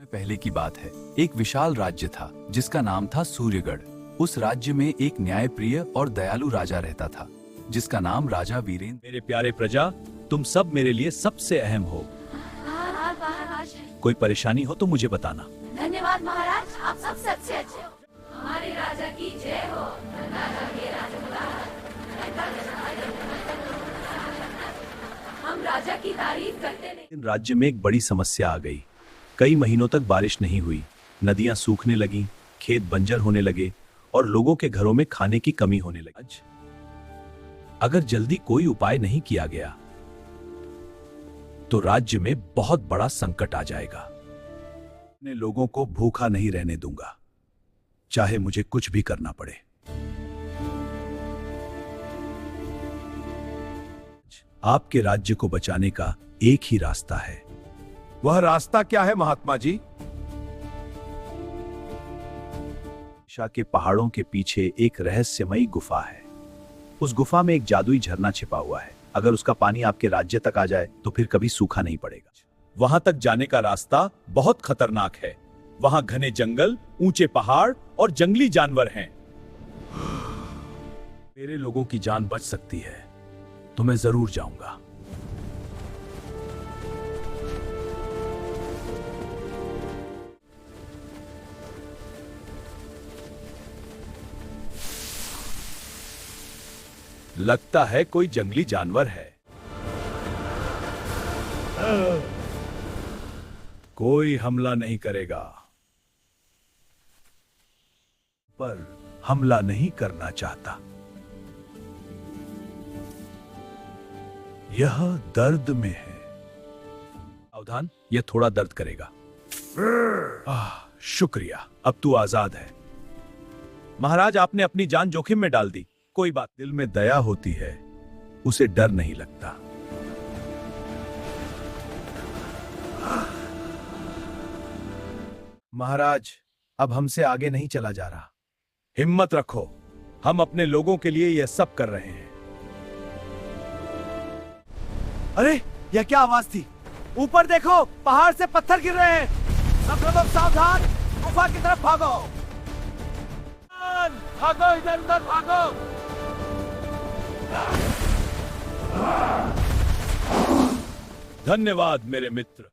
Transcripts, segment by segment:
पहले की बात है, एक विशाल राज्य था जिसका नाम था सूर्यगढ़। उस राज्य में एक न्यायप्रिय और दयालु राजा रहता था जिसका नाम राजा वीरेंद्र। मेरे प्यारे प्रजा, तुम सब मेरे लिए सबसे अहम हो। कोई परेशानी हो तो मुझे बताना। धन्यवाद महाराज, आप सबसे अच्छे हो। हमारे राजा की जय हो। राजा के हम राजा की तारीफ करते नहीं। राज्य में एक बड़ी समस्या आ गई। कई महीनों तक बारिश नहीं हुई, नदियां सूखने लगीं, खेत बंजर होने लगे और लोगों के घरों में खाने की कमी होने लगी। अगर जल्दी कोई उपाय नहीं किया गया तो राज्य में बहुत बड़ा संकट आ जाएगा। अपने लोगों को भूखा नहीं रहने दूंगा, चाहे मुझे कुछ भी करना पड़े। आपके राज्य को बचाने का एक ही रास्ता है। वह रास्ता क्या है महात्मा जी? ओडिशा के पहाड़ों के पीछे एक रहस्यमयी गुफा है। उस गुफा में एक जादुई झरना छिपा हुआ है। अगर उसका पानी आपके राज्य तक आ जाए तो फिर कभी सूखा नहीं पड़ेगा। वहां तक जाने का रास्ता बहुत खतरनाक है। वहां घने जंगल, ऊंचे पहाड़ और जंगली जानवर हैं। मेरे लोगों की जान बच सकती है तो मैं जरूर जाऊंगा। लगता है कोई जंगली जानवर है। कोई हमला नहीं करेगा, पर हमला नहीं करना चाहता। यह दर्द में है। सावधान, यह थोड़ा दर्द करेगा। शुक्रिया, अब तू आजाद है। महाराज, आपने अपनी जान जोखिम में डाल दी। कोई बात, दिल में दया होती है, उसे डर नहीं लगता। महाराज, अब हमसे आगे नहीं चला जा रहा। हिम्मत रखो, हम अपने लोगों के लिए यह सब कर रहे हैं। अरे, यह क्या आवाज थी? ऊपर देखो, पहाड़ से पत्थर गिर रहे हैं। सब लोग सावधान, गुफा की तरफ भागो। भागो, इधर उधर भागो। धन्यवाद मेरे मित्र।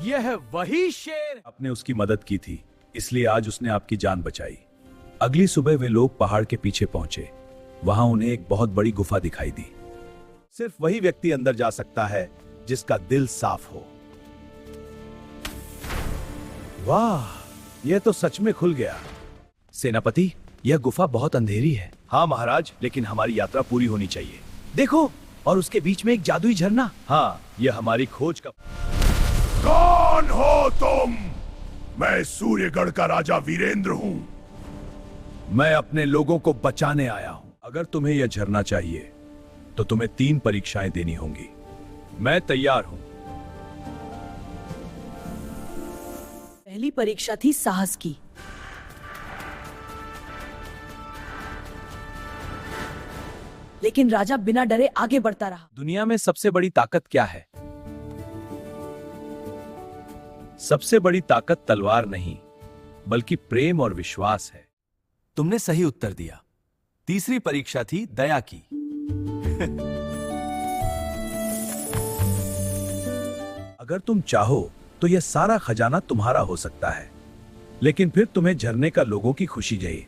यह वही शेर। आपने उसकी मदद की थी, इसलिए आज उसने आपकी जान बचाई। अगली सुबह वे लोग पहाड़ के पीछे पहुंचे। वहां उन्हें एक बहुत बड़ी गुफा दिखाई दी। सिर्फ वही व्यक्ति अंदर जा सकता है जिसका दिल साफ हो। वाह, यह तो सच में खुल गया। सेनापति, यह गुफा बहुत अंधेरी है। हाँ महाराज, लेकिन हमारी यात्रा पूरी होनी चाहिए। देखो, और उसके बीच में एक जादुई झरना। हाँ, यह हमारी खोज का। कौन हो तुम? मैं सूर्यगढ़ का राजा वीरेंद्र हूं। मैं अपने लोगों को बचाने आया हूं। अगर तुम्हें यह झरना चाहिए तो तुम्हें 3 परीक्षाएं देनी होंगी। मैं तैयार हूं। पहली परीक्षा थी साहस की। लेकिन राजा बिना डरे आगे बढ़ता रहा। दुनिया में सबसे बड़ी ताकत क्या है? सबसे बड़ी ताकत तलवार नहीं, बल्कि प्रेम और विश्वास है। तुमने सही उत्तर दिया। तीसरी परीक्षा थी दया की। अगर तुम चाहो तो यह सारा खजाना तुम्हारा हो सकता है, लेकिन फिर तुम्हें झरने का लोगों की खुशी चाहिए।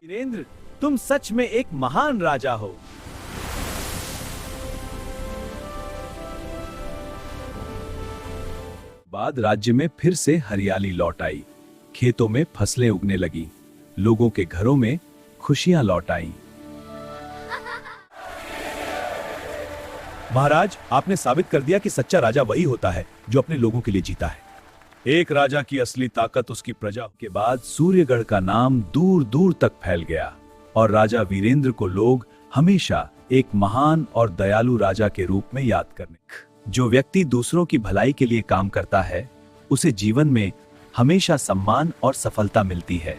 वीरेंद्र, तुम सच में एक महान राजा हो। बाद राज्य में फिर से हरियाली लौट आई। खेतों में फसलें उगने लगी, लोगों के घरों में खुशियां लौट आईं। महाराज, आपने साबित कर दिया कि सच्चा राजा वही होता है जो अपने लोगों के लिए जीता है। एक राजा की असली ताकत उसकी प्रजा। के बाद सूर्यगढ़ का नाम दूर दूर तक फैल गया और राजा वीरेंद्र को लोग हमेशा एक महान और दयालु राजा के रूप में याद करने। जो व्यक्ति दूसरों की भलाई के लिए काम करता है, उसे जीवन में हमेशा सम्मान और सफलता मिलती है।